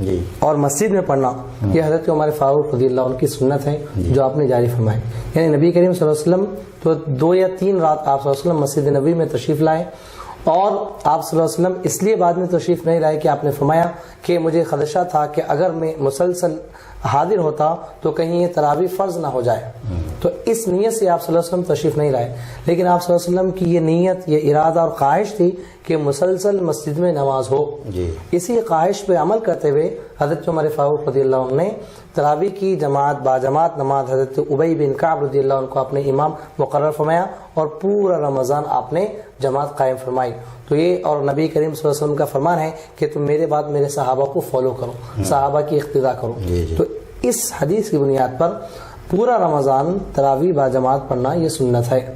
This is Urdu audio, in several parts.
جی اور مسجد میں پڑھنا یہ حضرت عمر فاروق رضی اللہ عنہ کی سنت ہے جو آپ نے جاری فرمائی. یعنی نبی کریم صلی اللہ علیہ وسلم تو 2 یا 3 رات آپ صلی اللہ علیہ وسلم مسجد نبوی میں تشریف لائے, اور آپ صلی اللہ علیہ وسلم اس لیے بعد میں تشریف نہیں لائے کہ آپ نے فرمایا کہ مجھے خدشہ تھا کہ اگر میں مسلسل حاضر ہوتا تو کہیں یہ تراویح فرض نہ ہو جائے, تو اس نیت سے آپ صلی اللہ علیہ وسلم تشریف نہیں لائے. لیکن آپ صلی اللہ علیہ وسلم کی یہ نیت, یہ ارادہ اور خواہش تھی کہ مسلسل مسجد میں نماز ہو. اسی خواہش پہ عمل کرتے ہوئے حضرت عمر فاروق رضی اللہ عنہ نے تراویح کی جماعت باجماعت نماز حضرت ابی بن کعب رضی اللہ عنہ کو اپنے امام مقرر فرمایا, اور پورا رمضان آپ نے جماعت قائم فرمائی. تو یہ اور نبی کریم صلی اللہ علیہ وسلم کا فرمان ہے کہ تم میرے بعد میرے صحابہ کو فالو کرو, صحابہ کی اقتداء کرو. تو اس حدیث کی بنیاد پر پورا رمضان تراویح باجماعت پڑھنا یہ سنت ہے.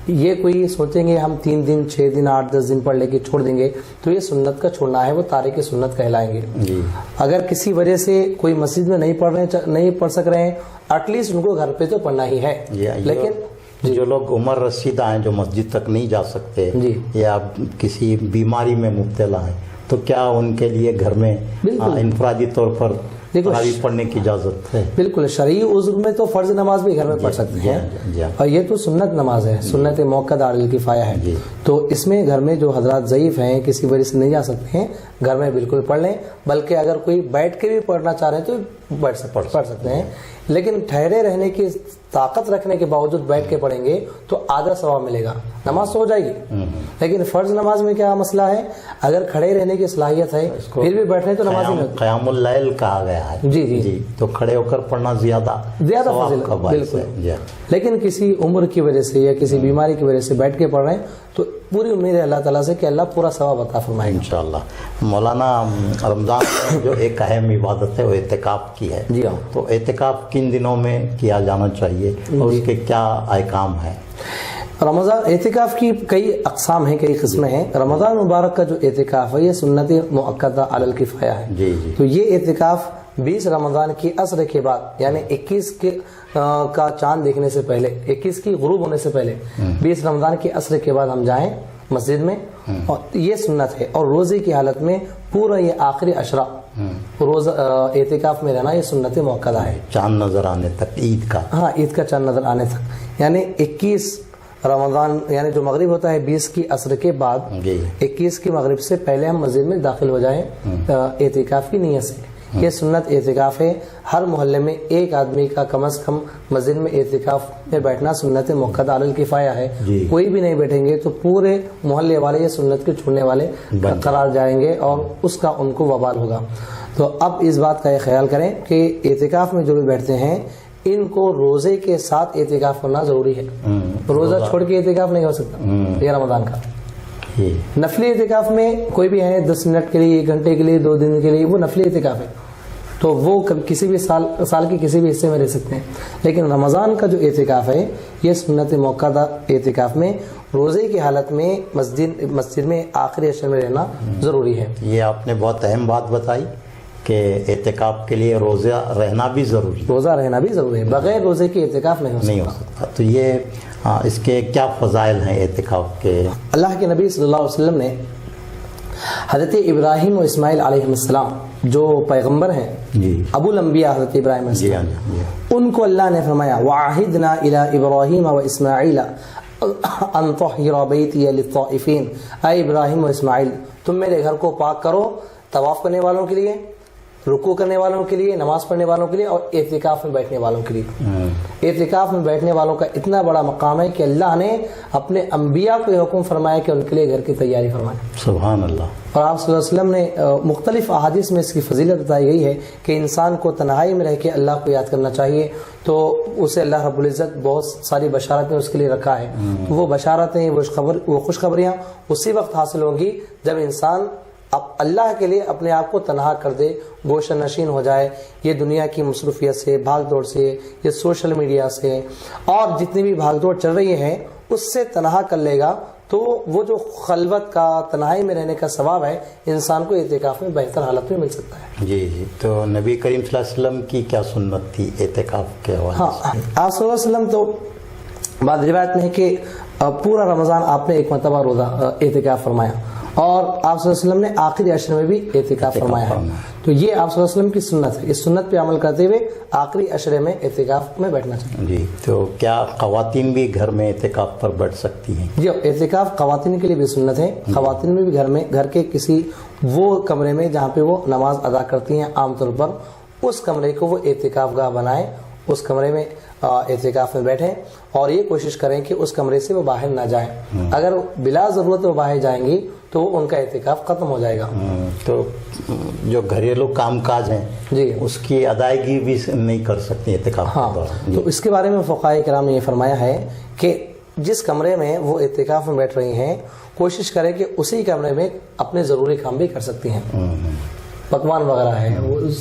یہ کوئی سوچیں گے ہم 3 دن 6 دن 8 10 دن پڑھ لے کے چھوڑ دیں گے تو یہ سنت کا چھوڑنا ہے, وہ تارک سنت کہلائیں گے. اگر کسی وجہ سے کوئی مسجد میں نہیں پڑھ سک رہے ہیں, ایٹ لیسٹ ان کو گھر پہ تو پڑھنا ہی ہے. لیکن جو لوگ عمر رسیدہ ہیں, جو مسجد تک نہیں جا سکتے یا کسی بیماری میں مبتلا ہیں, تو کیا ان کے لیے گھر میں انفرادی طور پر تراویح پڑھنے کی اجازت ہے؟ بالکل, شرعی عذر میں تو فرض نماز بھی گھر میں پڑھ سکتے ہیں, اور یہ تو سنت نماز ہے, سنت موقع علی الکفایہ ہے. تو اس میں گھر میں جو حضرات ضعیف ہیں, کسی وجہ سے نہیں جا سکتے ہیں, گھر میں بالکل پڑھ لیں. بلکہ اگر کوئی بیٹھ کے بھی پڑھنا چاہ رہے ہیں تو پڑھ سکتے ہیں. لیکن ٹھہرے رہنے کی طاقت رکھنے کے باوجود بیٹھ کے پڑھیں گے تو آدھا ثواب ملے گا, نماز تو ہو جائے گی. لیکن فرض نماز میں کیا مسئلہ ہے, اگر کھڑے رہنے کی صلاحیت ہے پھر بھی بیٹھنے تو نماز نہیں. قیام اللیل کہا گیا ہے. جی, تو کھڑے ہو کر پڑھنا زیادہ فضیلت ہے, بالکل. لیکن کسی عمر کی وجہ سے یا کسی بیماری کی وجہ سے بیٹھ کے پڑھ رہے ہیں تو پوری امید ہے اللہ تعالیٰ سے کہ اللہ پورا ثواب عطا فرمائے گا انشاءاللہ. مولانا, رمضان میں جو ایک اہم عبادت ہے وہ اعتکاف کی ہے. جی ہاں. تو اعتکاف کن دنوں میں کیا جانا چاہیے اور اس کے کیا احکام ہیں؟ رمضان اعتکاف کی کئی اقسام ہیں, کئی قسمیں ہیں. رمضان مبارک کا جو اعتکاف ہے یہ سنت مؤکدہ علی الکفایہ ہے. تو یہ اعتکاف 20 رمضان کی عصر کے بعد, یعنی 21 کا چاند دیکھنے سے پہلے, 21 کی غروب ہونے سے پہلے 20 رمضان کی عصر کے بعد ہم جائیں مسجد میں, اور یہ سنت ہے. اور روزے کی حالت میں پورا یہ آخری عشرہ روز اعتکاف میں رہنا یہ سنت موقعہ ہے. چاند نظر آنے تک, عید کا, ہاں عید کا چاند نظر آنے تک, یعنی 21 رمضان یعنی جو مغرب ہوتا ہے 20 کی عصر کے بعد, 21 کی مغرب سے پہلے ہم مسجد میں داخل ہو جائیں اعتکاف کی نیت سے. یہ سنت اعتکاف ہے. ہر محلے میں ایک آدمی کا کم از کم مسجد میں اعتکاف میں بیٹھنا سنت موقع علی الکفایہ ہے. کوئی بھی نہیں بیٹھیں گے تو پورے محلے والے یہ سنت کے چھوڑنے والے قرار جائیں گے اور اس کا ان کو وبال ہوگا. تو اب اس بات کا یہ خیال کریں کہ اعتکاف میں جو بھی بیٹھتے ہیں ان کو روزے کے ساتھ اعتکاف کرنا ضروری ہے. روزہ چھوڑ کے اعتکاف نہیں ہو سکتا یہ رمضان کا. نفلی اعتکاف میں کوئی بھی ہے 10 منٹ کے لیے, 1 گھنٹے کے لیے, 2 دن کے لیے, وہ نفلی اعتکاف ہے, تو وہ کسی بھی سال کے کسی بھی حصے میں رہ سکتے ہیں. لیکن رمضان کا جو اعتکاف ہے یہ سنت موقع اعتکاف میں روزے کی حالت میں مسجد میں آخری عشر میں رہنا ضروری ہے. یہ آپ نے بہت اہم بات بتائی کہ اعتکاف کے لیے روزہ رہنا بھی ضروری ہے. روزہ رہنا بھی ضروری ہے, بغیر روزے کے اعتکاف نہیں ہو سکتا. تو یہ اس کے کیا فضائل ہیں اعتکاف کے؟ اللہ کے نبی صلی اللہ علیہ وسلم نے حضرت ابراہیم و اسماعیل علیہ السلام جو پیغمبر ہیں, ابو الانبیاء حضرت ابراہیم علیہ السلام, ان کو اللہ نے فرمایا وَعَهِدْنَا إِلَىٰ إِبْرَاهِيمَ وَإِسْمَاعِيلَ أَن طَهِّرَ بَيْتِيَ لِلطَّائِفِينَ. اے ابراہیم و اسماعیل, تم میرے گھر کو پاک کرو طواف کرنے والوں کے لیے, رکوع کرنے والوں کے لیے, نماز پڑھنے والوں کے لیے, اور اعتکاف میں بیٹھنے والوں کے لیے. اعتکاف میں بیٹھنے والوں کا اتنا بڑا مقام ہے کہ اللہ نے اپنے انبیاء کو یہ حکم فرمایا کہ ان کے لیے گھر کی تیاری فرمائے. سبحان اللہ. اور آپ صلی اللہ علیہ وسلم نے مختلف احادیث میں اس کی فضیلت بتائی گئی ہے کہ انسان کو تنہائی میں رہ کے اللہ کو یاد کرنا چاہیے, تو اسے اللہ رب العزت بہت ساری بشارتیں اس کے لیے رکھا ہے. وہ بشارتیں, وہ خوشخبریاں اسی وقت حاصل ہوں گی جب انسان اب اللہ کے لیے اپنے آپ کو تنہا کر دے, گوشہ نشین ہو جائے. یہ دنیا کی مصروفیت سے, بھاگ دوڑ سے, یہ سوشل میڈیا سے اور جتنی بھی بھاگ دوڑ چل رہی ہے اس سے تنہا کر لے گا, تو وہ جو خلوت کا, تنہائی میں رہنے کا ثواب ہے انسان کو اعتکاف میں بہتر حالت میں مل سکتا ہے. جی. تو نبی کریم صلی اللہ علیہ وسلم کی کیا سنت تھی اعتکاف کے حوالے سے؟ ہاں, آپ صلی اللہ علیہ وسلم تو بعض روایت میں ہے کہ پورا رمضان آپ نے ایک مرتبہ روزہ اعتکاف فرمایا, اور آپ صلی اللہ علیہ وسلم نے آخری عشر میں بھی اعتکاف فرمایا ہے. تو یہ آپ صلی اللہ علیہ وسلم کی سنت ہے. اس سنت پہ عمل کرتے ہوئے آخری عشرے میں اعتکاف میں بیٹھنا چاہیے. جی تو کیا خواتین بھی گھر میں اعتکاف پر بیٹھ سکتی ہیں؟ جی اعتکاف خواتین کے لیے بھی سنت ہے. خواتین میں بھی گھر کے کسی وہ کمرے میں جہاں پہ وہ نماز ادا کرتی ہیں عام طور پر، اس کمرے کو وہ اعتکاف گاہ بنائیں، اس کمرے میں اعتکاف میں بیٹھیں اور یہ کوشش کریں کہ اس کمرے سے وہ باہر نہ جائیں. اگر بلا ضرورت وہ باہر جائیں گی تو ان کا اعتکاف ختم ہو جائے گا. تو جو گھریلو کام کاج ہیں جی اس کی ادائیگی بھی نہیں کر سکتی اعتکاف کے ہاں. دوران. تو اس کے بارے میں فقہاء کرام نے یہ فرمایا ہے کہ جس کمرے میں وہ اعتکاف میں بیٹھ رہی ہیں کوشش کریں کہ اسی کمرے میں اپنے ضروری کام بھی کر سکتی ہیں. پکوان وغیرہ ہے،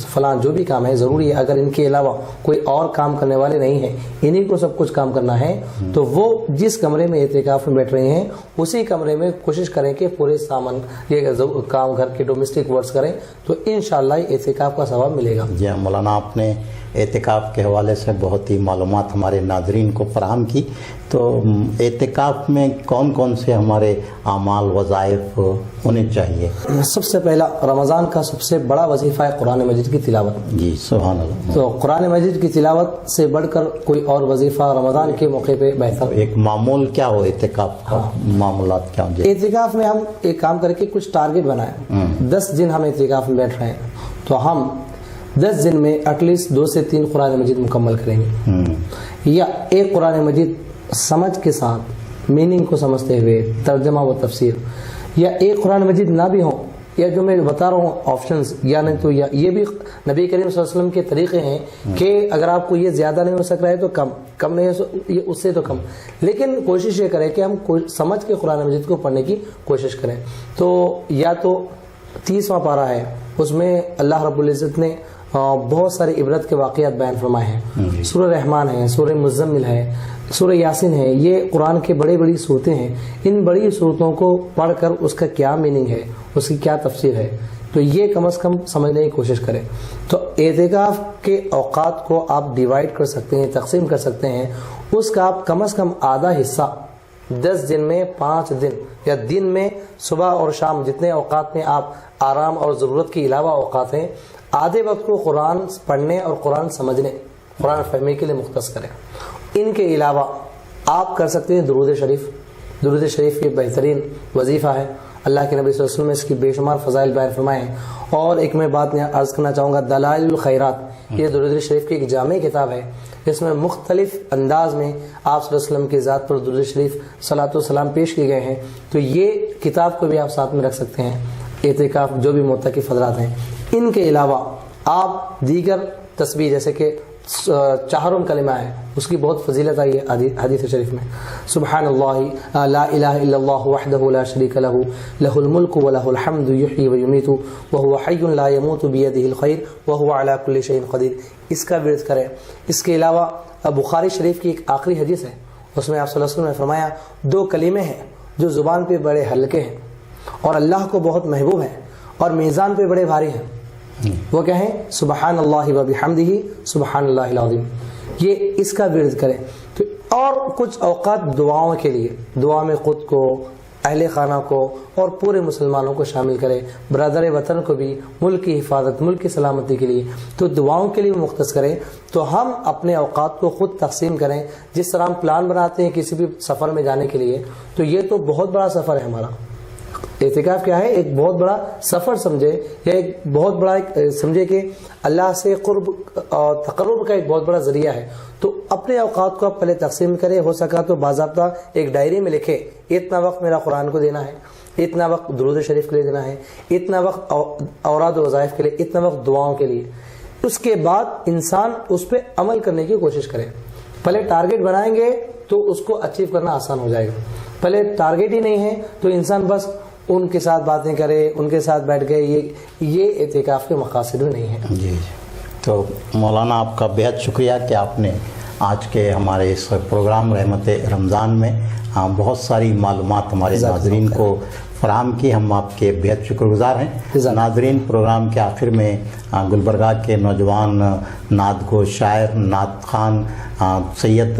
فلاں جو بھی کام ہے ضروری ہے. اگر ان کے علاوہ کوئی اور کام کرنے والے نہیں ہیں، انہی کو سب کچھ کام کرنا ہے، تو وہ جس کمرے میں اعتکاف میں بیٹھ رہے ہیں اسی کمرے میں کوشش کریں کہ پورے سامان یہ کام گھر کے ڈومیسٹک ورکس کریں تو انشاءاللہ اعتکاف کا ثواب ملے گا. جی مولانا، آپ نے اعتکاف کے حوالے سے بہت ہی معلومات ہمارے ناظرین کو فراہم کی. تو اعتکاف میں کون کون سے ہمارے اعمال وظائف ہونے چاہیے؟ سب سے پہلا رمضان کا سب سے بڑا وظیفہ ہے قرآن مجید کی تلاوت. جی سبحان اللہ. تو قرآن مجید کی تلاوت سے بڑھ کر کوئی اور وظیفہ رمضان کے موقع پہ بہتر. ایک معمول کیا ہو اعتکاف کا؟ معمولات کیا ہوں؟ اعتکاف میں ہم ایک کام کر کے کچھ ٹارگٹ بنائیں. 10 دن ہم اعتکاف میں بیٹھ رہے ہیں تو ہم 10 دن میں ایٹ لیسٹ 2 سے 3 قرآن مجید مکمل کریں گے، یا ایک قرآن مجید سمجھ کے ساتھ میننگ کو سمجھتے ہوئے ترجمہ و تفسیر، یا ایک قرآن مجید نہ بھی ہو، یا جو میں بتا رہا ہوں آپشنز، یا نہیں تو یہ بھی نبی کریم صلی اللہ علیہ وسلم کے طریقے ہیں کہ اگر آپ کو یہ زیادہ نہیں ہو سک رہا ہے تو کم نہیں ہو یہ اس سے تو کم، لیکن کوشش یہ کریں کہ ہم سمجھ کے قرآن مجید کو پڑھنے کی کوشش کریں. تو یا تو 30واں پارہ ہے، اس میں اللہ رب العزت نے بہت سارے عبرت کے واقعات بیان فرمائے ہیں. سورہ رحمان ہے، سورہ مزمل ہے، سورہ یاسین ہے. یہ قرآن کے بڑی صورتیں ہیں. ان بڑی صورتوں کو پڑھ کر اس کا کیا میننگ ہے، اس کی کیا تفسیر ہے، تو یہ کم از کم سمجھنے کی کوشش کریں. تو اعتکاف کے اوقات کو آپ ڈیوائڈ کر سکتے ہیں، تقسیم کر سکتے ہیں. اس کا آپ کم از کم آدھا حصہ 10 دن میں 5 دن یا دن میں صبح اور شام جتنے اوقات میں آپ آرام اور ضرورت کے علاوہ اوقات ہیں، آدھے وقت کو قرآن پڑھنے اور قرآن سمجھنے، قرآن فہمی کے لیے مختص کریں. ان کے علاوہ آپ کر سکتے ہیں درود شریف. درود شریف یہ بہترین وظیفہ ہے. اللہ کے نبی صلی اللہ علیہ وسلم نے اس کی بے شمار فضائل بیان فرمائے ہیں. اور ایک میں بات عرض کرنا چاہوں گا، دلائل الخیرات، یہ درود شریف کی ایک جامع کتاب ہے جس میں مختلف انداز میں آپ صلی اللہ علیہ وسلم کی ذات پر درود شریف صلاۃ و سلام پیش کیے گئے ہیں. تو یہ کتاب کو بھی آپ ساتھ میں رکھ سکتے ہیں. اعتکاف جو بھی معتکف حضرات ہیں، ان کے علاوہ آپ دیگر تسبیح جیسے کہ چہارم کلمہ ہے، اس کی بہت فضیلت آئی ہے حدیث شریف میں. سبحان اللہ لا الہ الا اللہ وحدہ لا شریک لہ لہ الملک ولہ الحمد یحیی ویمیت وہو حی لا یموت بیدہ الخیر وہو علی کل شیء قدیر. اس کا ورد کریں. اس کے علاوہ بخاری شریف کی ایک آخری حدیث ہے، اس میں آپ صلی اللہ علیہ وسلم نے فرمایا 2 کلمے ہیں جو زبان پہ بڑے ہلکے ہیں اور اللہ کو بہت محبوب ہیں اور میزان پہ بڑے بھاری ہیں. وہ کیا ہیں؟ سبحان اللہ و بحمدہ سبحان اللہ العظیم. یہ اس کا ورد کریں. تو اور کچھ اوقات دعاؤں کے لیے، دعا میں خود کو، اہل خانہ کو اور پورے مسلمانوں کو شامل کریں، برادر وطن کو بھی، ملک کی حفاظت، ملک کی سلامتی کے لیے تو دعاؤں کے لیے مختص کریں. تو ہم اپنے اوقات کو خود تقسیم کریں. جس طرح ہم پلان بناتے ہیں کسی بھی سفر میں جانے کے لیے، تو یہ تو بہت بڑا سفر ہے ہمارا. اعتکاف کیا ہے؟ ایک بہت بڑا سفر سمجھے، یا ایک بہت بڑا سمجھے کہ اللہ سے قرب اور تقرب کا ایک بہت بڑا ذریعہ ہے. تو اپنے اوقات کو آپ پہلے تقسیم کریں. ہو سکا تو باضابطہ ایک ڈائری میں لکھے اتنا وقت میرا قرآن کو دینا ہے، اتنا وقت درود شریف کے لیے دینا ہے، اتنا وقت اوراد و وظائف کے لیے، اتنا وقت دعاؤں کے لیے. اس کے بعد انسان اس پہ عمل کرنے کی کوشش کرے. پہلے ٹارگٹ بنائیں گے تو اس کو اچیو کرنا آسان ہو جائے گا. پہلے ٹارگٹ ہی نہیں ہے تو انسان بس ان کے ساتھ باتیں کرے، ان کے ساتھ بیٹھ گئے، یہ اعتکاف کے مقاصد میں نہیں ہے. جی تو مولانا آپ کا بہت شکریہ کہ آپ نے آج کے ہمارے اس پروگرام رحمت رمضان میں بہت ساری معلومات ہمارے ناظرین کو فراہم کی. ہم آپ کے بہت شکر گزار ہیں. ناظرین، پروگرام کے آخر میں گلبرگہ کے نوجوان نعت گو شاعر، نعت خوان سید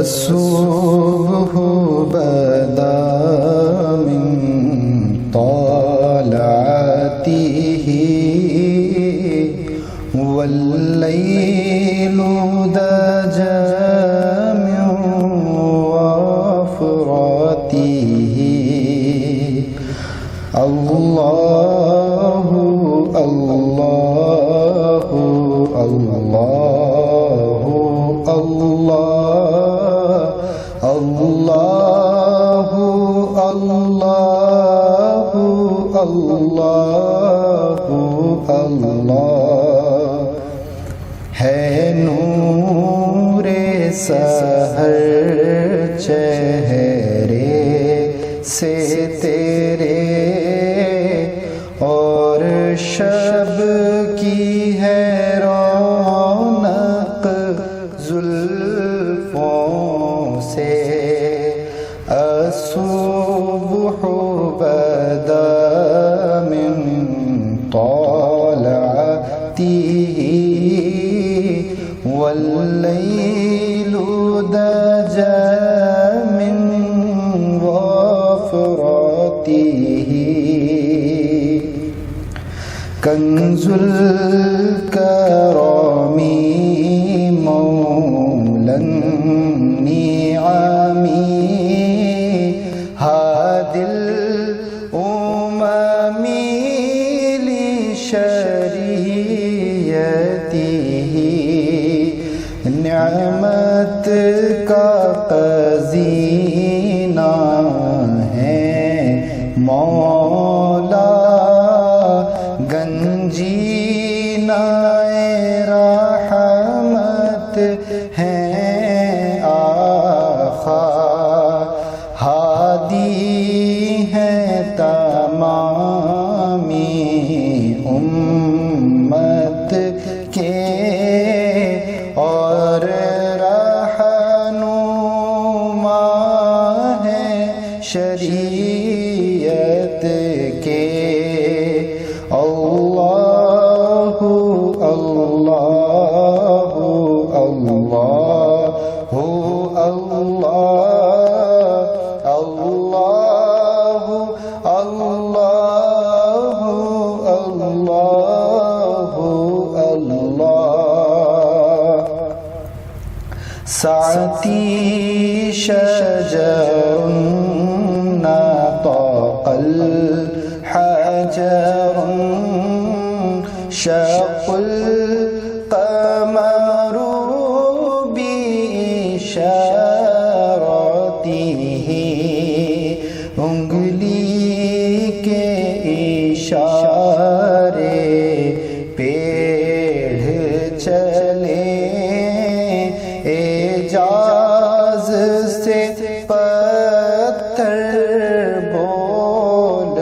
الصبح بدا من طلعته والليل دجى من وفراته الله الله الله الله الله الله الله ہے نور سحر چہرے سے تیرے اور شب کی ہے رونق زلفوں سے الصبح بدا من طلعته والليل دجى من وفراته كنز الكرام مولى النعم هادي الأمم لشريعته نعمت کا خزینہ ہے مولا گنجینہ رحمت ہے آقا ہادی ہے تمامی امت کے اور رہنما ہے شریعت کے اللہ اللہ اللہ اللہ اللہ اللہ اللہ ساعتی شجر نطق الحجر شق القمر بإشارته انگلی کے اشارے پیڑ چلے اعجاز سے پتھر بول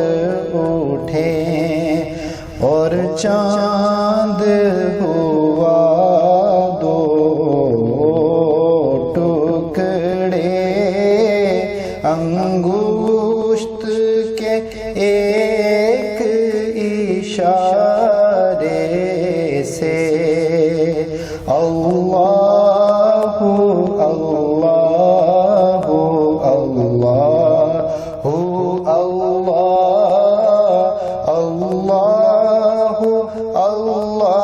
اٹھے اور چاند ہوا دو ٹکڑے انگشت کے ایک اشارے سے اللہ اللہ اللہ اللہ اللہ اللہ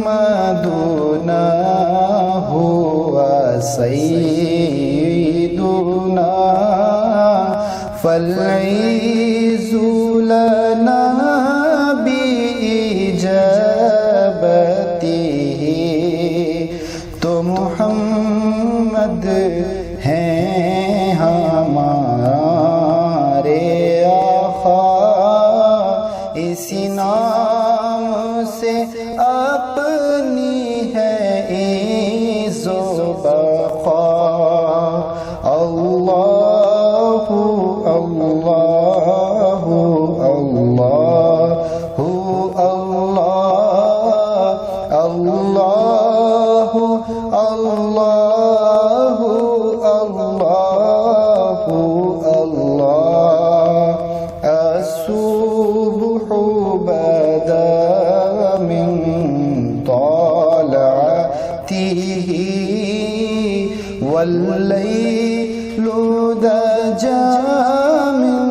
فمحمدنا هو سيدنا فالعز لنا بإجابته تو محمد ہیں ہمارے آقا اسی نام سے اپنی ہے عز و بقا الصبح بدا من طلعته والليل دجا من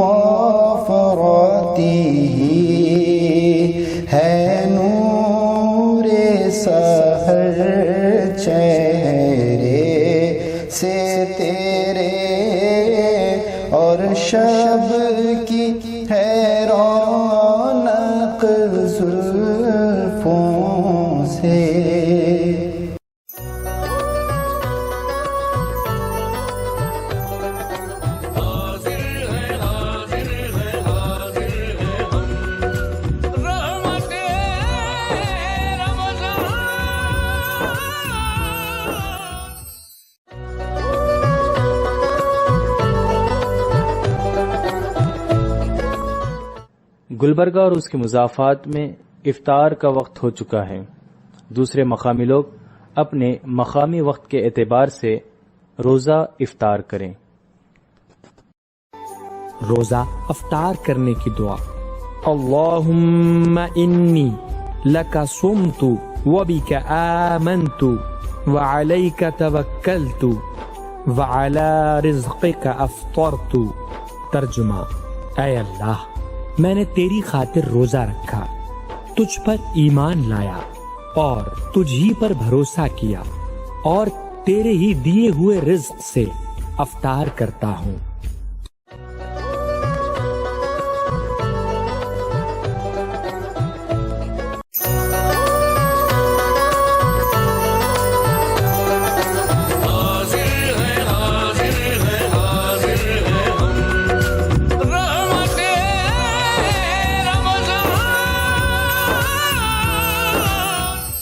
وفرته ہے نور سحر چہرے سے تیرے اور شب کی ہے رونق زلفوں سے. گلبرگہ اور اس کے مضافات میں افطار کا وقت ہو چکا ہے. دوسرے مقامی لوگ اپنے مقامی وقت کے اعتبار سے روزہ افطار کریں. روزہ افطار کرنے کی دعا. اللہم انی لک صمت وبک آمنت وعلیک توکلت وعلی رزقک افطرت. ترجمہ: اے اللہ، میں نے تیری خاطر روزہ رکھا، تجھ پر ایمان لایا اور تجھ ہی پر بھروسہ کیا اور تیرے ہی دیے ہوئے رزق سے افطار کرتا ہوں.